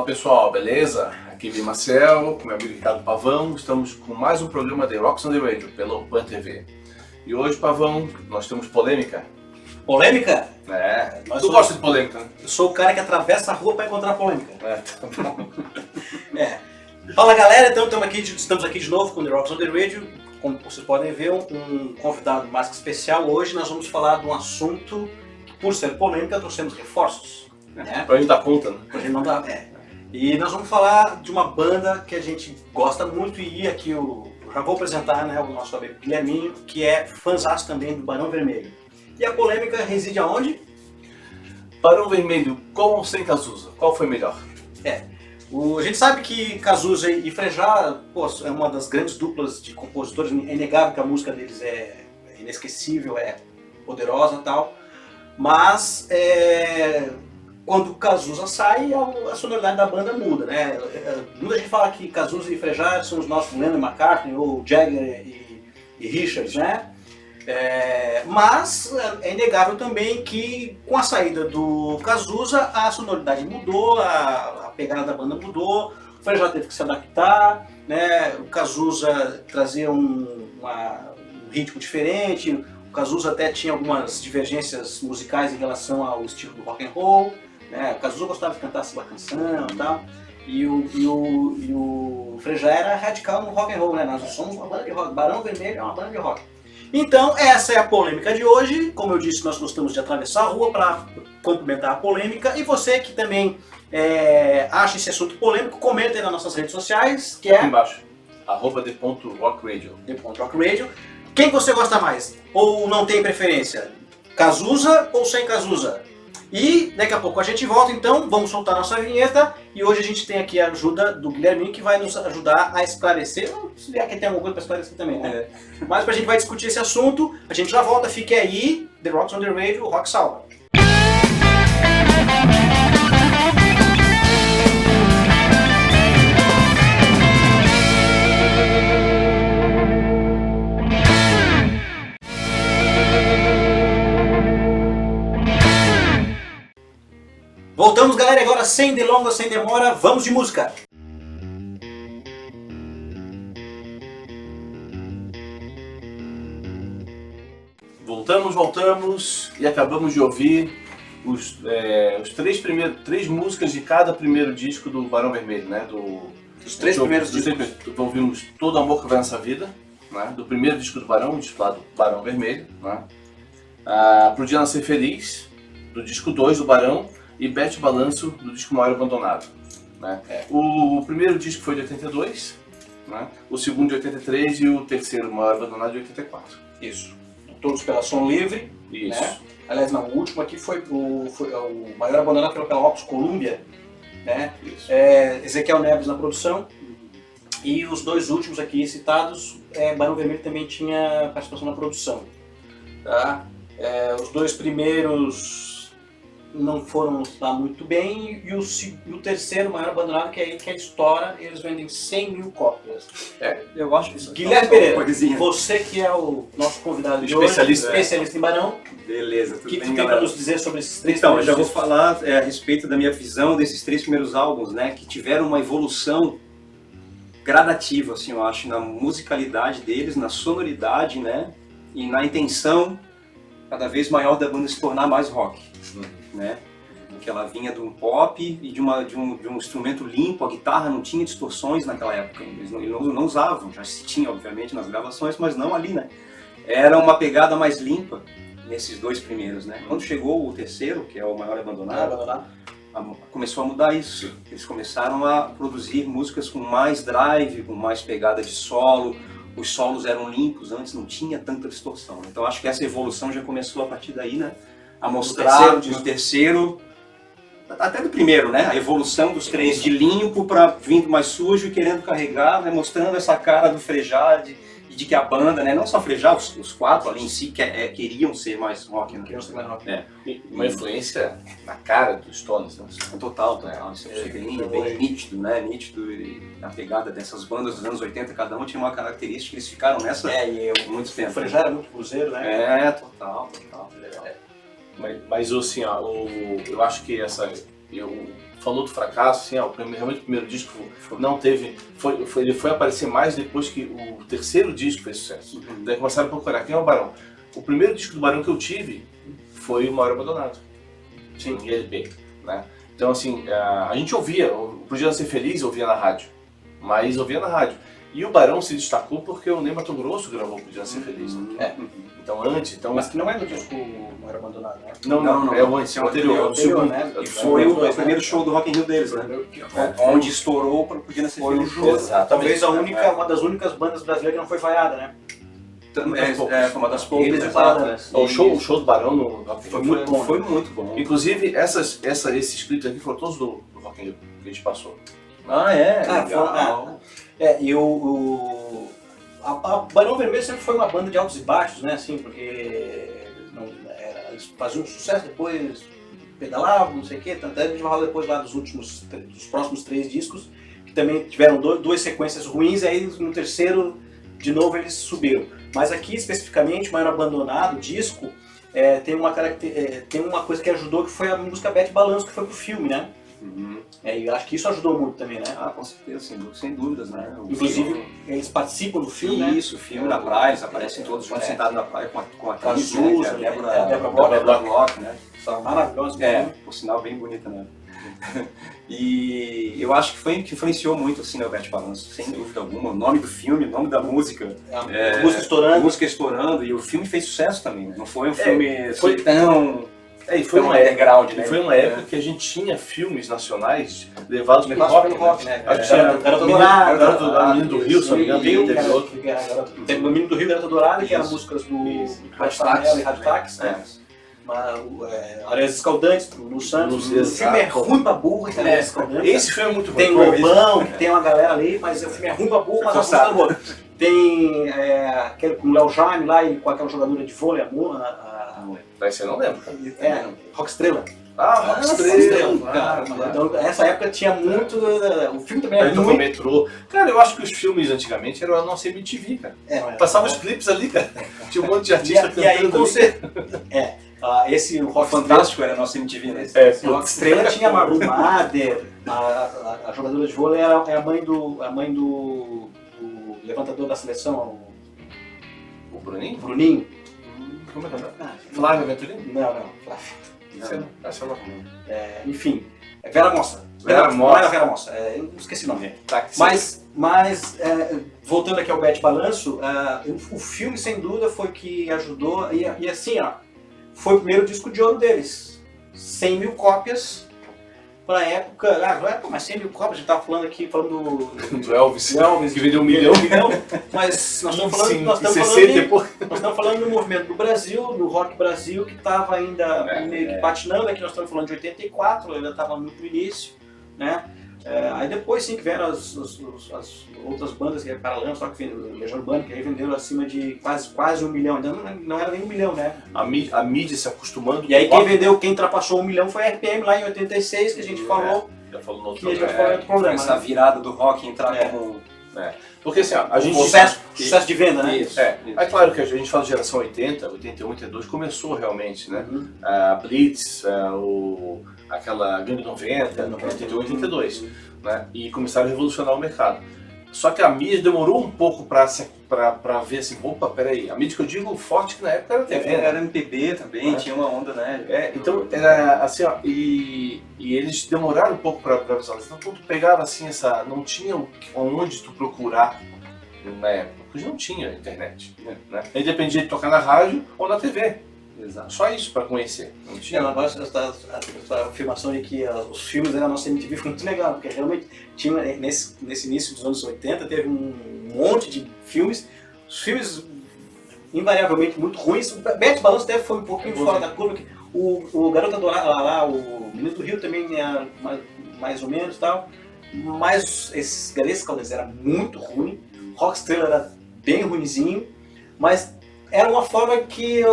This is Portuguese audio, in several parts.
Fala pessoal, beleza? Aqui é Marcel, com meu amigo Ricardo Pavão. Estamos com mais um programa de Rocks on the Radio pela Pan TV. E hoje, Pavão, nós temos polêmica. Polêmica? É, tu gosta de polêmica, né? Eu sou o cara que atravessa a rua para encontrar polêmica. É, tá bom. Fala galera, então estamos aqui de novo com o The Rocks on the Radio. Como vocês podem ver, um convidado mais que especial. Hoje nós vamos falar de um assunto que, por ser polêmica, trouxemos reforços. Né? Pra gente dar conta, né? Pra gente não dar. E nós vamos falar de uma banda que a gente gosta muito e aqui eu já vou apresentar, né, o nosso amigo Guilherminho, que é fãzaço também do Barão Vermelho. E a polêmica reside aonde? Barão Vermelho, com ou sem Cazuza? Qual foi melhor? A gente sabe que Cazuza e Frejá, pô, é uma das grandes duplas de compositores, é inegável que a música deles é inesquecível, é poderosa e tal, mas quando o Cazuza sai, a sonoridade da banda muda, né? Muita gente fala que Cazuza e Frejá são os nossos Lennon e McCartney, ou Jagger e Richards, né? Mas é inegável também que com a saída do Cazuza a sonoridade mudou, a pegada da banda mudou, o Frejá teve que se adaptar, né? O Cazuza trazia um ritmo diferente, o Cazuza até tinha algumas divergências musicais em relação ao estilo do rock and roll, né? O Cazuza gostava de cantar sua canção e tal, e o Frejá era radical no rock and roll, né? Nós somos uma banda de rock, Barão Vermelho é uma banda de rock. Então, essa é a polêmica de hoje. Como eu disse, nós gostamos de atravessar a rua para complementar a polêmica. E você que também acha esse assunto polêmico, comenta aí nas nossas redes sociais, que é Aqui embaixo, @the.rockradio. The.rockradio. Quem você gosta mais? Ou não tem preferência? Cazuza ou sem Cazuza? E daqui a pouco a gente volta, então vamos soltar nossa vinheta. E hoje a gente tem aqui a ajuda do Guilherme, que vai nos ajudar a esclarecer. Se vier que tem alguma coisa para esclarecer também, né? Mas a gente vai discutir esse assunto, a gente já volta, fique aí. The Rocks on the Radio, Rock Salva. Voltamos, galera, agora sem delongas, sem demora, vamos de música! Voltamos e acabamos de ouvir os três músicas de cada primeiro disco do Barão Vermelho, né? Os três primeiros discos. Ouvimos Todo Amor Que Vai Nessa Vida, né? Do primeiro disco do Barão, intitulado Barão Vermelho, né? Pro Dia Nascer Feliz, do disco 2 do Barão, e Bete Balanço, do disco Maior Abandonado. Né? O primeiro disco foi de 82, né? O segundo de 83 e o terceiro, Maior Abandonado, de 84. Isso. Todos pela Som Livre. Isso. Né? Aliás, não, o último aqui foi o Maior Abandonado pela Opus Columbia. Né? Isso. Ezequiel Neves na produção. E os dois últimos aqui citados, Barão Vermelho também tinha participação na produção. Tá? Os dois primeiros não foram lá muito bem, e o terceiro, Maior Abandonado, que é aí que a história, eles vendem 100 mil cópias. Eu acho isso. Guilherme Pereira, você que é o nosso convidado de hoje, especialista em Barão, Beleza, o tudo que bem, tu tem galera? para nos dizer sobre esses três Então, eu primeiros já vou discos? falar a respeito da minha visão desses três primeiros álbuns, né, que tiveram uma evolução gradativa, assim, eu acho, na musicalidade deles, na sonoridade, né, e na intenção cada vez maior da banda se tornar mais rock, né, que ela vinha de um pop e de um instrumento limpo, a guitarra não tinha distorções naquela época, eles não usavam, já se tinha obviamente nas gravações, mas não ali, né, era uma pegada mais limpa nesses dois primeiros, né. Quando chegou o terceiro, que é o Maior Abandonado, começou a mudar isso. Eles começaram a produzir músicas com mais drive, com mais pegada de solo. Os solos eram limpos, antes não tinha tanta distorção. Então acho que essa evolução já começou a partir daí, né? A mostrar no terceiro, até do primeiro, né? A evolução dos três de limpo para vindo mais sujo e querendo carregar, né? Mostrando essa cara do Frejá, de que a banda, né? Não só Frejá, os quatro ali em si queriam ser mais rock, né? Queriam ser mais rock. Uma influência na cara dos Stones, né? Total. Isso é bem nítido, né? Nítido, e a pegada dessas bandas dos anos 80, cada uma tinha uma característica, eles ficaram nessa muito tempo. O Frejá era muito cruzeiro, né? Total. Mas assim, ó, eu acho que falou do fracasso, assim, realmente o primeiro disco não teve, ele foi aparecer mais depois que o terceiro disco fez sucesso. Daí começaram a procurar quem é o Barão. O primeiro disco do Barão que eu tive foi o Uma Hora Abandonado, em LP, né? Então assim, a gente ouvia, o Podia Ser Feliz eu ouvia na rádio, mas ouvia na rádio. E o Barão se destacou porque o Ney Matogrosso gravou Podia Ser Feliz, né? Então antes, Mas que não é do disco Uma Hora Abandonada, né? Não, é o antes, é o anterior, o segundo. né? E foi o primeiro show do Rock in Rio deles, né? Onde estourou para Podia Ser Feliz. Talvez uma das únicas bandas brasileiras que não foi vaiada, né? Foi uma das poucas. Eles falaram, O show do Barão no Rock in Rio foi muito bom. Inclusive, esses clipes aqui foram todos do Rock in Rio que a gente passou. Legal. E a Barão Vermelho sempre foi uma banda de altos e baixos, né? Assim, porque eles faziam um sucesso, depois pedalavam, não sei o quê. Tanto é que a gente vai falar depois lá dos próximos 3 discos, que também tiveram 2 sequências ruins, e aí no terceiro, de novo, eles subiram. Mas aqui, especificamente, o Maior Abandonado, o disco, tem uma coisa que ajudou, que foi a música Bete Balanço, que foi pro filme, né? E eu acho que isso ajudou muito também, né? Com certeza, sem dúvidas, né? Inclusive, eles participam do filme, né? Isso, o filme da praia, eles aparecem todos juntos sentados na praia com a Cazuza, né? Que é a Débora Bloch, né? Maravilhosa. Por sinal, bem bonita, né? E eu acho que influenciou muito assim, né, o Bete Balanço, sem dúvida alguma. O nome do filme, o nome da música. A música estourando. E o filme fez sucesso também. Não foi um filme foi tão... foi tão uma underground, né? Foi uma época que a gente tinha filmes nacionais levados pelo rock, né? A gente tinha Garota Dourada, Garota Dourada, Menino do Rio, se não me engano, teve outro. Teve o Menino do Rio, Garota Dourada, que eram músicas do Rádio Táxi e Rádio Táxi, né? Areias Escaldantes, do Lu Santos. O filme é ruim pra burro, Areias Escaldantes. Esse filme é muito bom. Tem o Lobão, que tem uma galera ali, mas o filme é ruim pra burro, mas a música é boa. Tem aquele com o Léo Jaime lá, com aquela jogadora de vôlei, Esse eu não lembro. Rock Estrela. Rock Estrela. Então, essa época tinha muito. O filme também era No muito. metrô. Cara, eu acho que os filmes antigamente eram a nossa MTV, cara. Passava os clipes ali, cara. Tinha um monte de artista E aí, com ali. certeza. Esse Rock Fantástico era a nossa MTV, né? O Rock Estrela tinha a Maru Mader, a jogadora de vôlei era a mãe do levantador da seleção, O Bruninho? Bruninho. Como é que é? Flávio Venturini? Não. Essa eu não lembro. Enfim, Vera Mossa. Vera Não Mossa. era Vera Mossa, eu esqueci o nome. Tá, Mas voltando aqui ao Bete Balanço, o filme sem dúvida foi que ajudou, e assim, foi o primeiro disco de ouro deles. 100 mil cópias para a época. Mas 100 mil cópias, a gente estava falando aqui, do Elvis, que vendeu 1 milhão. Mas nós estamos falando do movimento do Brasil, do rock Brasil, que estava ainda meio que patinando. Aqui nós estamos falando de 84, ainda estava muito no início, né? Aí depois sim que vieram as outras bandas que eram paralelas, só que Legião Urbana, que aí venderam acima de quase 1 milhão, ainda não era nem 1 milhão, né? A mídia se acostumando. E aí quem ultrapassou 1 milhão foi a RPM lá em 86, que a gente falou. Já falou no outro Que a gente falou em outro programa. Essa virada do rock entrar como... Porque assim, a gente... Sucesso de venda, né? Isso. É claro que a gente fala de geração 80, 81, 82, começou realmente, né? A Blitz, aquela Gangue 90, 81, 82, né? E começaram a revolucionar o mercado. Só que a mídia demorou um pouco para ver assim, opa, peraí, a mídia que eu digo forte que na época era TV, Era MPB também, tinha uma onda, né? Então era assim, e eles demoraram um pouco para visualizar. Então quando tu pegava assim, não tinha onde tu procurar na época, porque não tinha internet, né? Aí dependia de tocar na rádio ou na TV. Exato. Só isso para conhecer. Não tinha. Eu gosto dessa afirmação de que os filmes da nossa MTV foi muito legal, porque realmente tinha, nesse início dos anos 80, teve um monte de filmes, os filmes invariavelmente muito ruins. O Bete Balanço até foi um pouquinho fora da curva, que o Garota Dourada lá, o Menino do Rio também é mais ou menos e tal, mas esses Galês Caldas era muito ruim, Rock Estrela era bem ruinzinho, mas era uma forma que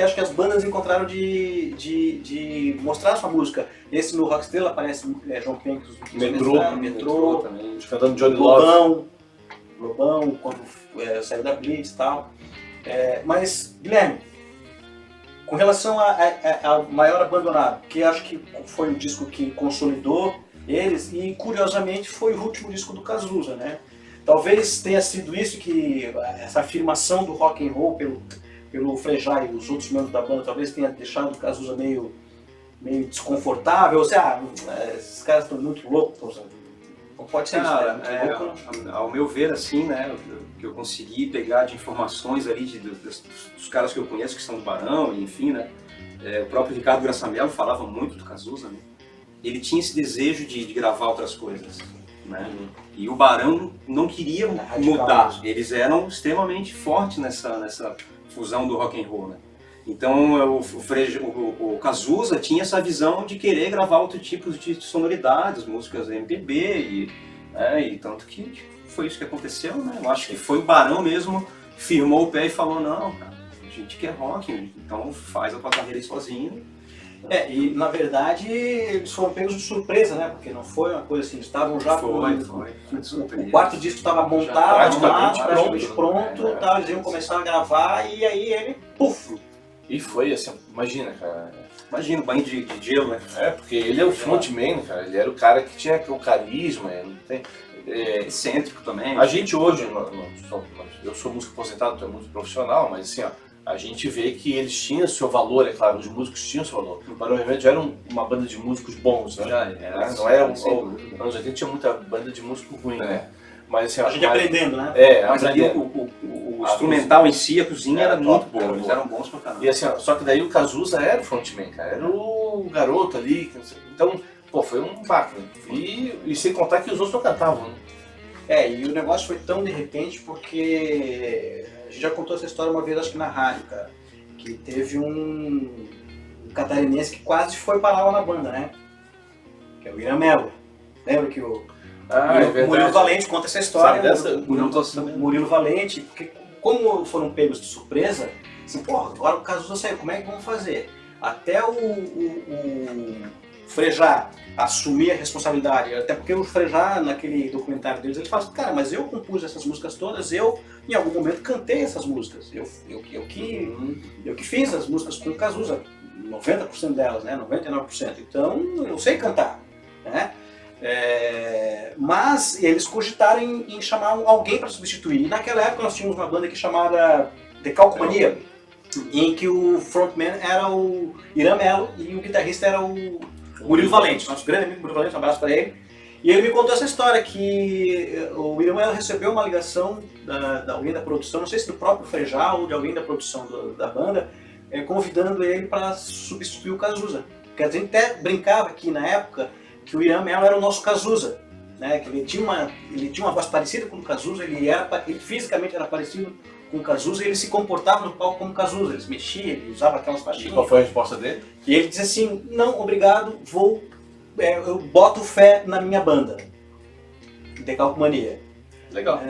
acho que as bandas encontraram de mostrar a sua música. Esse no Rock Estrela aparece João Penck, Metrô também, cantando Johnny Love. Lobão, quando saiu da Blitz e tal. Mas, Guilherme, Com relação a Maior Abandonado, que acho que foi o disco que consolidou eles e curiosamente foi o último disco do Cazuza, né? Talvez tenha sido isso que essa afirmação do rock and roll pelo Frejá e os outros membros da banda talvez tenha deixado o Cazuza meio desconfortável, ou seja, esses caras estão muito loucos, não pode ser isso, né? Ao meu ver, assim, né, o que eu consegui pegar de informações ali dos caras que eu conheço que são do Barão, enfim, né, o próprio Ricardo Graçamelo falava muito do Cazuza, né, ele tinha esse desejo de gravar outras coisas, né, e o Barão não queria mudar, eles eram extremamente fortes nessa fusão do rock and roll, né. Então o Cazuza tinha essa visão de querer gravar outro tipo de sonoridades, músicas MPB e tanto que foi isso que aconteceu, né? Eu acho que foi o Barão mesmo que firmou o pé e falou, não, cara, a gente quer rock, então faz a tua carreira aí sozinho. E na verdade eles foram pegos de surpresa, né? Porque não foi uma coisa assim, estavam já o quarto disco estava montado, praticamente pronto, eles iam começar a gravar e aí ele, puf! E foi assim, imagina, cara. Imagina, o banho de gelo, né? Porque ele é o frontman, cara. Ele era o cara que tinha o carisma, excêntrico também. A gente hoje, eu sou músico aposentado, tu é músico profissional, mas assim, ó, a gente vê que eles tinham seu valor, é claro, os músicos tinham seu valor. O Barão Vermelho já era uma banda de músicos bons, né? Já era. Não era nos anos 80 tinha muita banda de músico ruim, né? Mas assim, a gente aprendendo, né? Mas ali o instrumental em si, a cozinha era muito boa, eles eram bons pra caramba. E assim, ó, só que daí o Cazuza era o frontman, cara, era o garoto ali, então, pô, foi um baque, né? E sem contar que os outros não cantavam, né? E o negócio foi tão de repente porque a gente já contou essa história uma vez, acho que na rádio, cara, que teve um catarinense que quase foi parar lá na banda, né? Que é o Irã Melo. Lembra que o Murilo Valente conta essa história, Murilo Valente, porque como foram pegos de surpresa, assim, porra, agora o Cazuza saiu, como é que vamos fazer? Até o Frejá assumir a responsabilidade, até porque o Frejá, naquele documentário deles, ele fala assim, cara, mas eu compus essas músicas todas, eu em algum momento cantei essas músicas, eu que fiz as músicas com o Cazuza, 90% delas, né, 99%, então eu sei cantar, né? Mas eles cogitaram em chamar alguém para substituir. E naquela época nós tínhamos uma banda que chamada Decalcomania, em que o frontman era o Irã Melo e o guitarrista era o Murilo Valente, nosso grande amigo Murilo Valente, um abraço para ele. E ele me contou essa história, que o Irã Melo recebeu uma ligação de alguém da produção, não sei se do próprio Frejá ou de alguém da produção da banda, convidando ele para substituir o Cazuza. Porque a gente até brincava aqui na época que o Irã Melo era o nosso Cazuza, né? Que ele tinha uma voz parecida com o Cazuza, ele fisicamente era parecido com o Cazuza e ele se comportava no palco como Cazuza, ele se mexia, ele usava aquelas faixinhas. E qual foi a resposta dele? E ele disse assim, não, obrigado, eu boto fé na minha banda, Decalcomania. Legal.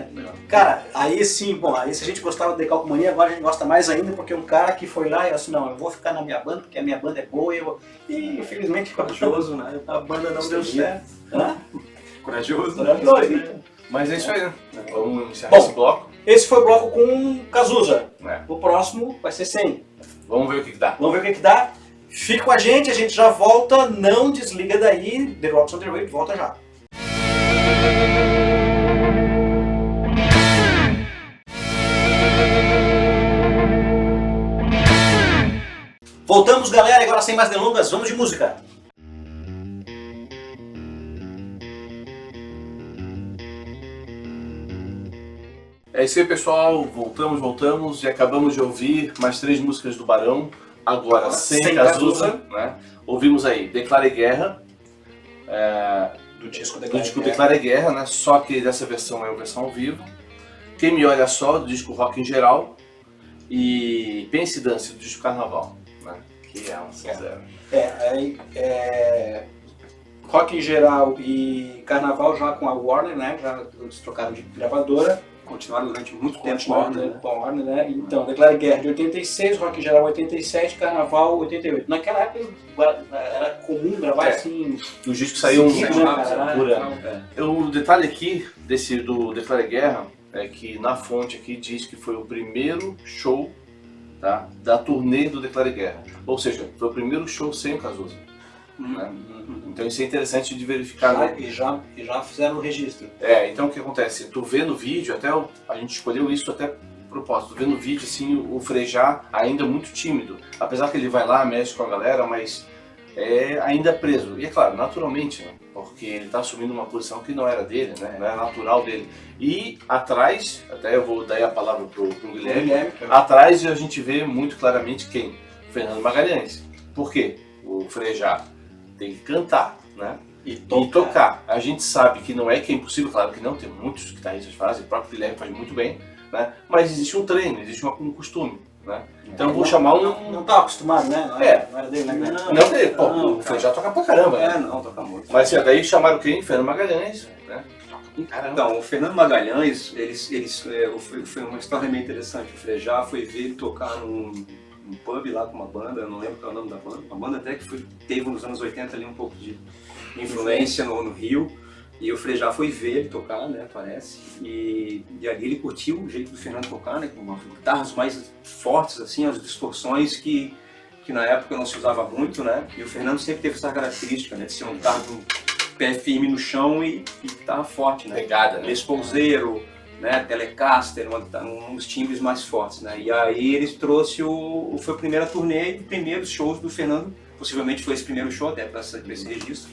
Cara, aí sim, aí se a gente gostava do Decalcomania, agora a gente gosta mais ainda, porque um cara que foi lá e assim, não, eu vou ficar na minha banda, porque a minha banda é boa e infelizmente corajoso, né? A banda não deu certo. Corajoso. Né? Mas é isso aí, né? Vamos encerrar esse bloco. Esse foi o bloco com Cazuza. É. O próximo vai ser sem. Vamos ver o que dá. Vamos ver o que dá. Fique com a gente já volta. Não desliga daí. The Rocks on the Way volta já. Voltamos, galera. Agora sem mais delongas, vamos de música. É isso aí, pessoal, voltamos e acabamos de ouvir mais 3 músicas do Barão, agora sem Cazuza, né? Ouvimos aí Declare Guerra, do disco Declare Guerra, né? Só que dessa versão é a versão ao vivo. Quem Me Olha Só, do disco Rock em Geral, e Pense e Dance, do disco Carnaval, né? Que é um sincero. Rock em Geral e Carnaval já com a Warner, né? Já eles trocaram de gravadora. Continuaram durante muito tempo com a Warner, né? Então, Declare Guerra de 86, Rock em Geral 87, Carnaval 88. Naquela época era comum gravar assim... Os discos saíam por ano. O detalhe aqui do Declare Guerra é que na fonte aqui diz que foi o primeiro show tá? Da turnê do Declare Guerra. Ou seja, foi o primeiro show sem o Cazuza. Né? Então isso é interessante de verificar. E já fizeram o registro. Então o que acontece? Tu vê no vídeo, a gente escolheu isso até propósito, tu vê no vídeo assim, o Frejá ainda muito tímido. Apesar que ele vai lá, mexe com a galera, mas é ainda preso. E é claro, naturalmente, né? Porque ele está assumindo uma posição que não era dele, né? Não era natural dele. E atrás, até eu vou dar a palavra pro Guilherme, atrás a gente vê muito claramente quem? Fernando Magalhães. Por quê? O Frejá tem que cantar, né? E tocar. A gente sabe que não é que é impossível, claro que não, tem muitos guitarristas que fazem, o próprio Guilherme faz muito bem, né? Mas existe um treino, existe um costume, né? Então eu vou chamar um... Não estava acostumado, né? Não era dele, né? Não dele, pô, o Frejá toca pra caramba, né? Não, toca muito. Mas assim, daí chamaram quem? Fernando Magalhães, né? Caramba. Então, o Fernando Magalhães, foi uma história meio interessante. O Frejá foi ver ele tocar num pub lá com uma banda, eu não lembro qual é o nome da banda, uma banda até que teve nos anos 80 ali um pouco de influência no Rio, e o Frejá foi ver ele tocar, né, parece, e ali ele curtiu o jeito do Fernando tocar, né, com umas guitarras mais fortes, assim, as distorções que na época não se usava muito, né, e o Fernando sempre teve essa característica, né, de ser um guitarra com pé firme no chão e guitarra forte, né, pegada, né? Les Paulzeiro, né, Telecaster, um dos timbres mais fortes, né? E aí eles trouxe foi a primeira turnê e primeiros shows do Fernando, possivelmente foi esse primeiro show, até para esse registro,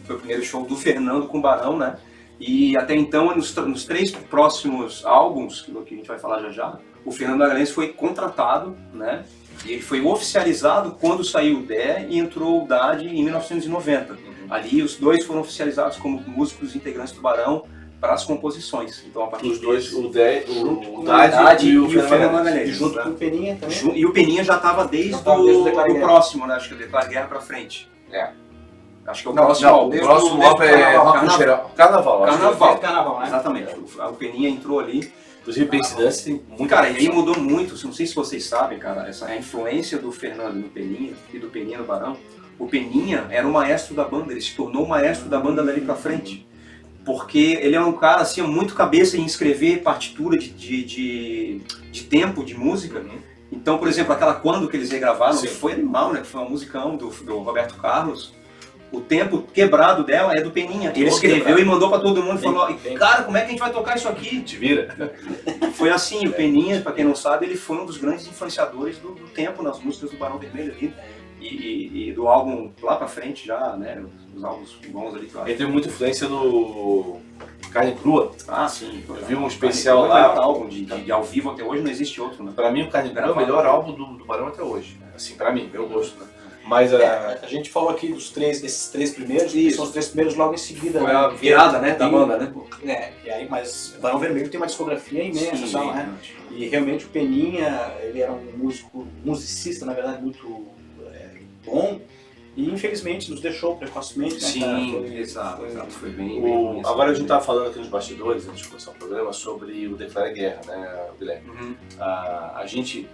foi o primeiro show do Fernando com o Barão, né? E até então, nos 3 próximos álbuns, que a gente vai falar já, o Fernando Magalhães foi contratado, né? E ele foi oficializado quando saiu o Dé e entrou o Dade em 1990. Ali os dois foram oficializados como músicos integrantes do Barão para as composições. Então, a partir dos dois, o Dade e o Fernando Magalhães. Junto com o Peninha também. E o Peninha já estava desde o próximo, né? Acho que o Declare Guerra para frente. Acho que é o próximo álbum. O próximo álbum é Rock Geral. Carnaval. Carnaval, né? Exatamente. O Peninha entrou ali. Inclusive, Pense Dance tem muito. Cara, e aí mudou muito. Não sei se vocês sabem, cara, a influência do Fernando no Peninha e do Peninha no Barão. O Peninha era o maestro da banda, ele se tornou o maestro da banda dali pra frente. Porque ele é um cara assim, muito cabeça em escrever partitura de tempo, de música. Então, por exemplo, aquela Quando que eles regravaram, que foi animal, né? Que foi uma musicão do Roberto Carlos. O tempo quebrado dela é do Peninha. Ele escreveu e mandou pra todo mundo e falou, cara, como é que a gente vai tocar isso aqui? Te vira. Foi assim, o Peninha, pra quem não sabe, ele foi um dos grandes influenciadores do tempo nas músicas do Barão Vermelho ali. E do álbum lá pra frente já, né, os álbuns bons ali. Claro. Ele teve muita influência no Carne Crua. Ah, sim. Eu vi um especial lá. O lá. melhor álbum de ao vivo até hoje, não existe outro, né? Pra mim, o Carne Crua é o melhor álbum do Barão até hoje. Assim, pra mim, meu gosto, né? Mas a gente falou aqui desses 3 primeiros, e são os 3 primeiros logo em seguida. Foi a virada, né, da banda, né? E aí, mas o Barão Vermelho tem uma discografia imensa, Sim, só, né? E realmente o Peninha, ele era um musicista, na verdade, muito bom. E infelizmente nos deixou precocemente, né? Sim, exato, foi bem agora a gente estava falando aqui nos bastidores, antes de começar o programa, sobre o Declare Guerra, né, Guilherme? A gente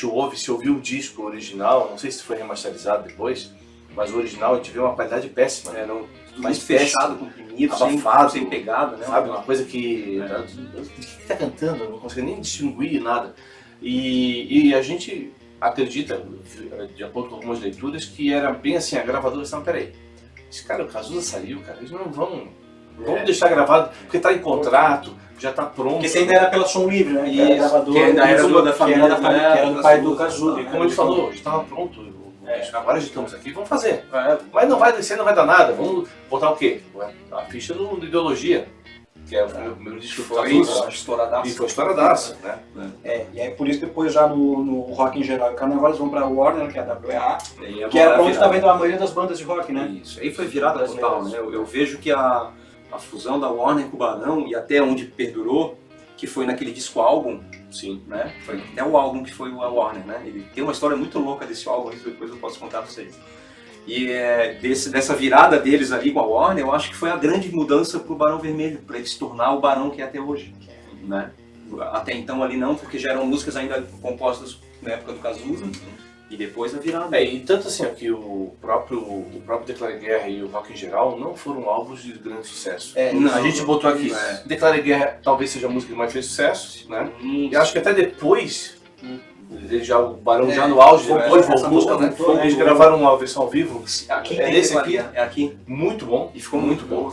ouve, se ouviu o disco original, não sei se foi remasterizado depois, mas o original a gente vê uma qualidade péssima. Mais fechado, comprimido, abafado, sem pegada, né? Sabe, uma coisa que... O que tá cantando? Não consigo nem distinguir nada. E a gente acredita, de acordo com algumas leituras, que era bem assim, a gravadora disse, não, peraí, esse cara, o Cazuza saiu, cara, eles não vão deixar gravado, porque tá em contrato, já tá pronto. Porque você ainda era pela Som Livre, né? Que era da família, que era do pai do Cazuza. E como ele falou, já tava pronto, agora já estamos aqui, vamos fazer. Mas não vai descer, não vai dar nada, vamos botar o quê? A ficha do Ideologia. Que é o primeiro disco foi estouradaço. E foi estouradaço, né? E aí por isso depois já no Rock em Geral e Carnaval eles vão pra Warner, que é a WEA, que era onde estava indo a maioria das bandas de rock, né? Isso, aí foi virada total, né? Eu vejo que a fusão da Warner com o Barão, e até onde perdurou, que foi naquele disco álbum, sim, né? Foi até o álbum que foi a Warner, né? Ele tem uma história muito louca desse álbum, isso depois eu posso contar pra vocês. E dessa virada deles ali com a Warner, eu acho que foi a grande mudança pro Barão Vermelho, para ele se tornar o Barão que é até hoje, né? Até então ali não, porque já eram músicas ainda compostas na época do Cazuza, e depois a virada. E tanto assim, que o próprio Declare Guerra e o Rock em Geral não foram álbuns de grande sucesso. A gente botou aqui, Declare Guerra talvez seja a música que mais fez sucesso, né? E acho que até depois O Barão já no auge, depois essa música voltou, né? voltou, né? Eles gravaram uma versão ao vivo. Aqui É tem nesse aquilo aqui? ali, é aqui. Muito bom. E ficou muito bom.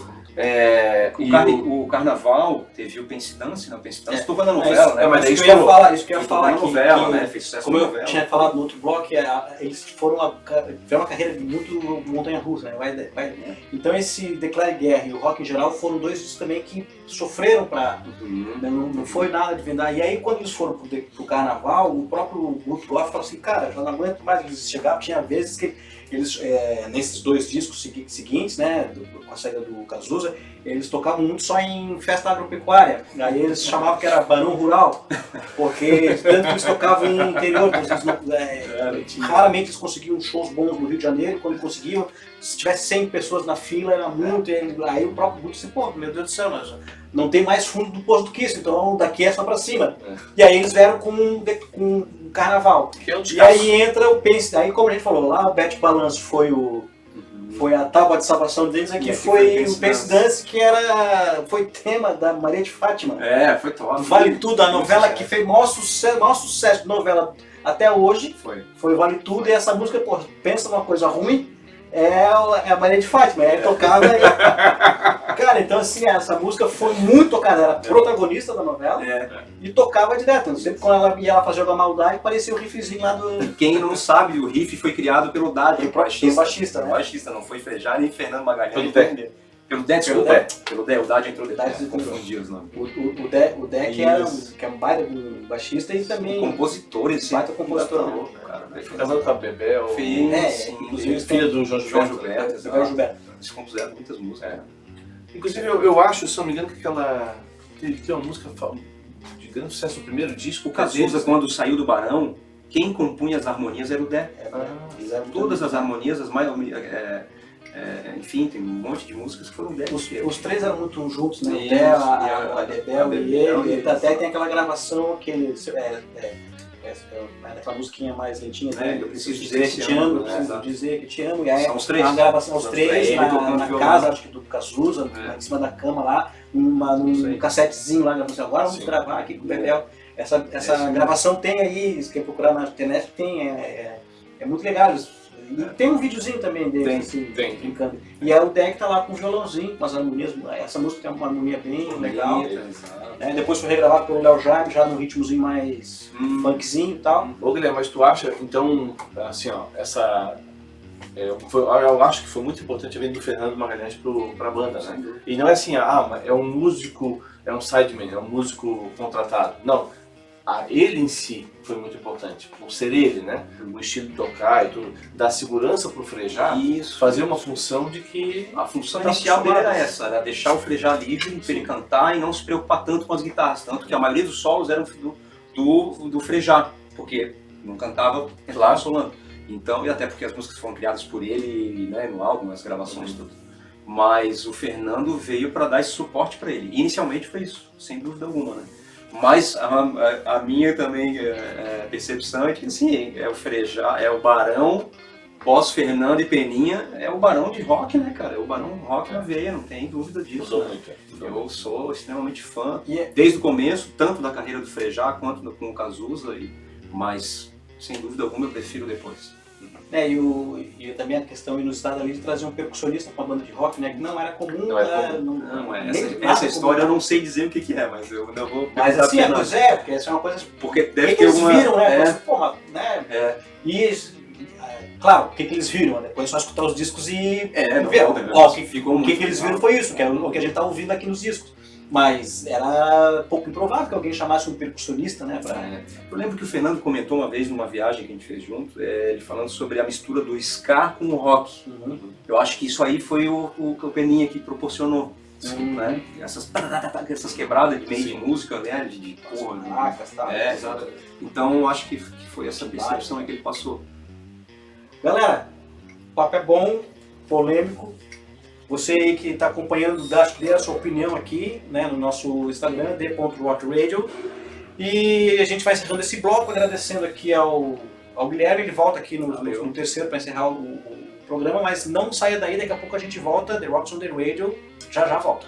O O Carnaval teve o Pense Dance, né? O Pense Dance tocou na Mas- novela, né? mas daí Isso que eu ia falar, isso que eu ia Tocou falar na aqui, novela, que, né? Fez sucesso como na eu novela. tinha falado no outro bloco, eles tiveram uma carreira muito montanha-russa, né? Então esse Declare Guerra e o rock em geral foram dois discos também que sofreram pra... Não foi nada de vender. E aí quando eles foram pro Carnaval, o próprio grupo lá falou assim, cara, já não aguento mais eles chegavam. Tinha vezes que eles, nesses dois discos seguintes, né, com a saída do Cazuza, eles tocavam muito só em festa agropecuária. Aí eles chamavam que era Barão Rural, porque tanto que eles tocavam em interior, então eles raramente eles conseguiam shows bons no Rio de Janeiro. Quando conseguiam, se tivesse 100 pessoas na fila, era muito. Aí o próprio grupo disse, pô, meu Deus do céu, mas não tem mais fundo do poço do que isso, então daqui é só pra cima. E aí eles vieram com um Carnaval. que é um E aí entra o Pense, aí como a gente falou, lá o Bet Balanço foi a tábua de salvação deles, aqui E aqui foi o Pense Dance, que foi tema da Maria de Fátima. Foi top. Vale Tudo, a novela que fez maior sucesso de novela até hoje, foi Vale Tudo, e essa música, pô, pensa numa coisa ruim, é a Maria de Fátima, aí tocava e... Cara, então assim, essa música foi muito tocada, era protagonista da novela e tocava direto. Sempre quando ela ia fazer uma maldade, parecia o riffzinho lá do... Quem não sabe, o riff foi criado pelo Dad, o baixista, né? O baixista, não foi Frejá nem Fernando Magalhães. Pelo Dé. Pelo Dé, desculpa. Pelo Dé, o Dad entrou depois. Dad Confundi os nomes. O Dé que é um baita baixista e também... Compositor, esse baita compositor, né? cara. Foi casado com a Bebel, inclusive filha do João João Gilberto. Gilberto. Eles compuseram muitas músicas. Inclusive, eu acho, se não me engano, que tem uma música de grande sucesso, o primeiro disco. O Cazuza, quando saiu do Barão, quem compunha as harmonias era o Dé. Todas as harmonias, as mais... enfim, tem um monte de músicas que foram Dé. Os três eram muito juntos, né? Isso, O Dé, a Bebel e ele. isso. Até tem aquela gravação que ele... aquela musiquinha mais lentinha dele, eu preciso dizer que te amo, eu preciso dizer que te amo, e aí são os três. a gravação, os três na casa, acho que do Cazuza, em cima da cama lá, num cassetezinho lá, assim, agora vamos gravar aqui com o Bebel. Essa gravação tem aí, se quer procurar na internet, tem, é muito legal. E tem um videozinho também dele, brincando. E é o Dé que tá lá com o violãozinho, com as harmonias, essa música tem uma harmonia bem legal. Depois foi regravado pelo Léo Jaime, já num ritmozinho mais funkzinho e tal. Ô Guilherme, mas tu acha, então, assim, ó, eu acho que foi muito importante a vinda do Fernando Magalhães pra banda, né? E não é assim, é um músico, é um sideman, é um músico contratado. Não, ele em si foi muito importante, por ser ele, né? O estilo de tocar e tudo, dar segurança pro Frejá, fazer uma função de que... A função inicial dele era essa, era deixar o Frejá livre para ele cantar e não se preocupar tanto com as guitarras, tanto que a maioria dos solos eram do Frejá, porque não cantava lá solando. Então, e até porque as músicas foram criadas por ele, né, no álbum, as gravações tudo. Mas o Fernando veio para dar esse suporte para ele. Inicialmente foi isso, sem dúvida alguma, né? Mas a minha também percepção é que assim, é o Frejá, é o Barão, pós-Fernando e Peninha, é o Barão de rock, né, cara? É o Barão rock na veia, não tem dúvida disso. Né? Eu sou extremamente fã, desde o começo, tanto da carreira do Frejá quanto com o Cazuza, mas sem dúvida alguma eu prefiro depois. E também a questão inusitada ali de trazer um percussionista para uma banda de rock, né? Que não era comum. Essa história eu não sei dizer o que é, mas eu não vou... Mas assim, porque essa é uma coisa... Porque deve ter eles uma... viram, né? Claro, o que eles viram? Depois é só escutar os discos e ver. O que eles viram foi isso, que é o que a gente tá ouvindo aqui nos discos. Mas era pouco improvável que alguém chamasse um percussionista, né? Eu lembro que o Fernando comentou uma vez numa viagem que a gente fez junto, ele falando sobre a mistura do ska com o rock. Eu acho que isso aí foi o Peninha que proporcionou. Né? Essas quebradas de meio de música, né? De porra. Exato. Então eu acho que foi essa percepção que ele passou. Galera, o papo é bom, polêmico. Você aí que está acompanhando, dê a sua opinião aqui, né, no nosso Instagram, d.rockradio. E a gente vai encerrando esse bloco, agradecendo aqui ao Guilherme. Ele volta aqui no terceiro para encerrar o programa, mas não saia daí, daqui a pouco a gente volta. The Rocks on the Radio já volta.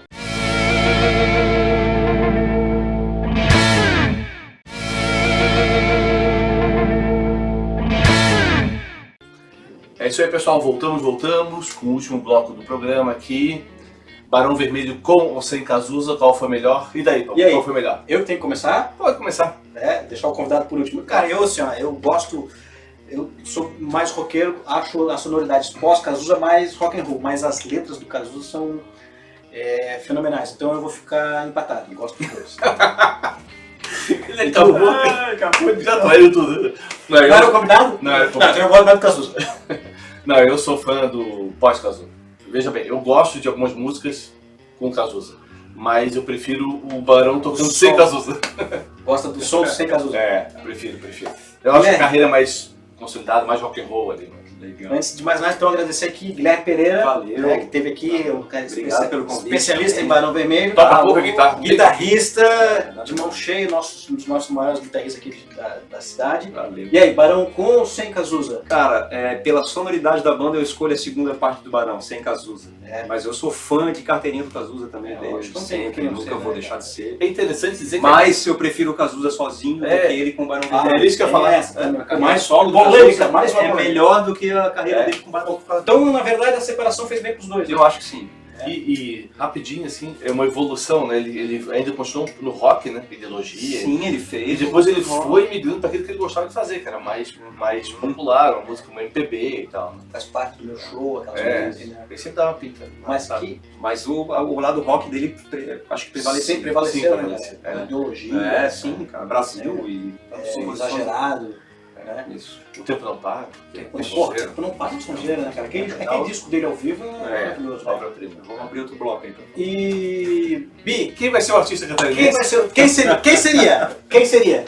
É isso aí, pessoal. Voltamos com o último bloco do programa aqui. Barão Vermelho com ou sem Cazuza, qual foi melhor? E daí, Paulo, E aí? qual foi melhor? Eu tenho que começar? Pode começar. Deixar o convidado por último. Cara, eu assim, ó, eu sou mais roqueiro, acho as sonoridades pós-Cazuza mais rock and roll, mas as letras do Cazuza são fenomenais, então eu vou ficar empatado, gosto dos dois. Ele acabou de já traiu tudo. Não, Não era o combinado? Não, era o Não, então eu gosto mais do Cazuza. Não, eu sou fã do pós-Cazuza. Veja bem, eu gosto de algumas músicas com Cazuza, mas eu prefiro o Barão tocando sem Cazuza. Gosta do som sem Cazuza. Prefiro. Eu acho que a carreira é mais consolidada, mais rock and roll ali. Legal. Antes de mais nada, então agradecer aqui Guilherme Pereira, Valeu. que teve aqui, um cara Obrigado pelo convite. especialista em Barão Vermelho. Toca pouco a guitarra. Guitarrista de mão cheia, um dos nossos maiores guitarristas aqui da cidade. Valeu. E aí, Barão com ou sem Cazuza? Cara, pela sonoridade da banda eu escolho a segunda parte do Barão, sem Cazuza. Mas eu sou fã de carteirinha do Cazuza também, lógico, desde não tem sempre, quem não nunca seja, vou né, deixar cara? de ser. É interessante dizer que Mas eu prefiro o Cazuza sozinho do que ele com o Barão Vermelho. é isso que eu ia falar. Mais solo do polêmica, Cazuza mais é melhor do que a carreira dele com o Barão. Então, na verdade, a separação fez bem pros dois. Eu acho que sim. E rapidinho, assim, é uma evolução, né? Ele ainda continuou no rock, né? Ideologia. Sim, ele E fez. depois ele foi migrando para aquilo que ele gostava de fazer, que era mais popular, uma música, uma MPB e tal. Né? Faz parte do meu show, aquelas É. coisas assim, né? Ele sempre dava pinta. Mas sabe? que Mas o lado rock dele, acho que prevaleceu. sempre prevaleceu, Sim, né? prevaleceu. A ideologia. Sim, cara. Brasil e... Exagerado. Né? Isso. O tempo não para. Pô, tipo, não para de estrangeira, né, cara? Aquele disco dele ao vivo é maravilhoso, né? Obra-prima. Vamos abrir outro bloco aí. Então. E... Bi, Quem vai ser o artista catarinense? quem vai ser... Quem seria?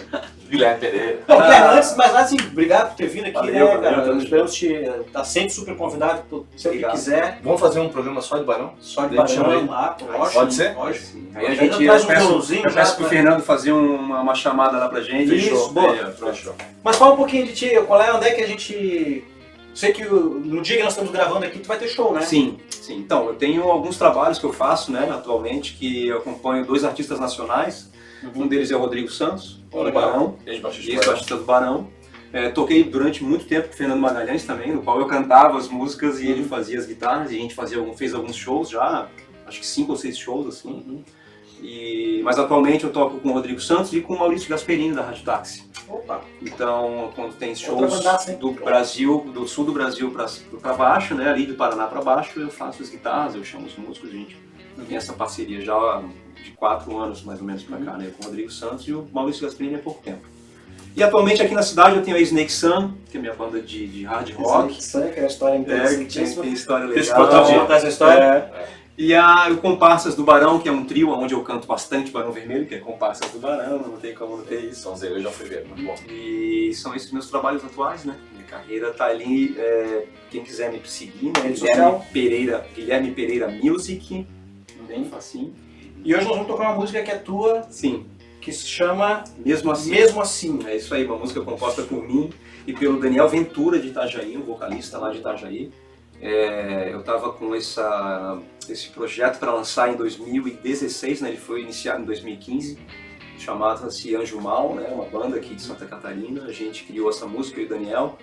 Guilherme Pereira. Bom, Guilherme, antes de mais nada, assim, obrigado por ter vindo aqui, Valeu, né, valeu, cara? tamo Esperamos te... Tá sempre super convidado, sempre que Obrigado. quiser. Vamos fazer um programa só de Barão? Só de Daí te chama Barão, ele. lógico. Pode ser? Lógico. Aí a Aí gente, traz eu um violãozinho peço já pro pra- Fernando fazer uma chamada lá pra gente. Isso, boa. Aí, ó, pronto. Fechou. Mas fala um pouquinho de ti, qual é, onde é que a gente... Sei que no dia que nós estamos gravando aqui, tu vai ter show, né? Sim. Então, eu tenho alguns trabalhos que eu faço, né, atualmente, que eu acompanho dois artistas nacionais. Um deles é o Rodrigo Santos, do Legal. Barão, Ex-baixista. ex-baixista do Barão. Toquei durante muito tempo com o Fernando Magalhães também, no qual eu cantava as músicas e ele fazia as guitarras, e a gente fez alguns shows já, acho que 5 ou 6 shows, assim. Mas atualmente eu toco com o Rodrigo Santos e com o Maurício Gasperini, da Rádio Táxi. Opa. Então, quando tem Outra shows bandaça, hein? do Brasil, do sul do Brasil para baixo, né, ali do Paraná para baixo, eu faço as guitarras, eu chamo os músicos, a gente tem essa parceria já de 4 anos mais ou menos para cá, né, com o Rodrigo Santos e o Maurício Gasperini há pouco tempo. E atualmente aqui na cidade eu tenho a Snake Sun, que é minha banda de hard rock. Isso aí, que é uma história interessantíssima. Tem história Esse legal. outro dia. Contar essa história? E o Comparsas do Barão, que é um trio onde eu canto bastante Barão Vermelho, que é Comparsas do Barão, não tem como não ter isso. Sonzeiro, eu já fui ver, muito bom. E são esses meus trabalhos atuais, né? Minha carreira tá ali, quem quiser me seguir, né? Rede social. Guilherme Pereira Music, bem facinho. E hoje nós vamos tocar uma música que é tua, Sim, que se chama mesmo assim. Mesmo Assim. É isso aí, uma música composta por mim e pelo Daniel Ventura de Itajaí, um vocalista lá de Itajaí. Eu estava com esse projeto para lançar em 2016, né? Ele foi iniciado em 2015, chamava-se Anjo Mal, né? Uma banda aqui de Santa Catarina. A gente criou essa música, eu e o Daniel.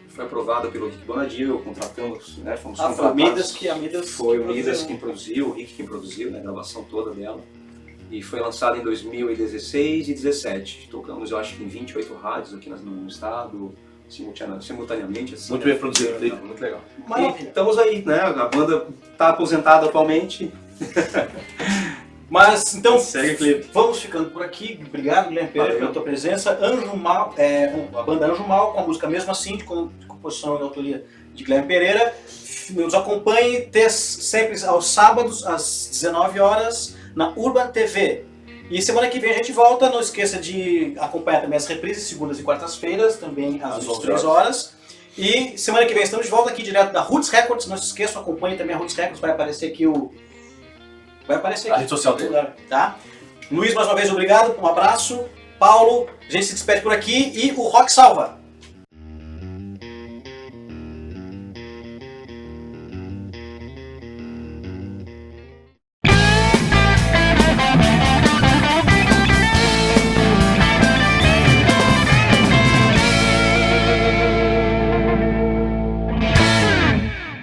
Foi aprovada pelo Rick Bonadio, contratamos, né? Fomos Foi contratados. a Midas Foi o Midas quem produziu, o Rick quem produziu, né, a gravação toda dela. E foi lançado em 2016 e 2017. Tocamos, eu acho que em 28 rádios aqui no estado, simultaneamente. Assim, Muito bem produzido, muito legal. E Maravilha. estamos aí, né? A banda está aposentada atualmente. Mas, então, Segue o clipe. vamos ficando por aqui. Obrigado, Guilherme Pereira, Valeu. pela tua presença. Anjo Mal, a banda Anjo Mal, com a música Mesmo Assim, de composição e autoria de Guilherme Pereira. Nos acompanhe sempre aos sábados, às 19 horas, na Urban TV. E semana que vem a gente volta. Não esqueça de acompanhar também as reprises, segundas e quartas-feiras, também às 23 horas. E semana que vem estamos de volta aqui direto da Roots Records. Não se esqueçam, acompanhe também a Roots Records, vai aparecer aqui A rede social dele. Tá? Luiz, mais uma vez, obrigado, um abraço. Paulo, a gente se despede por aqui e o Rock Salva!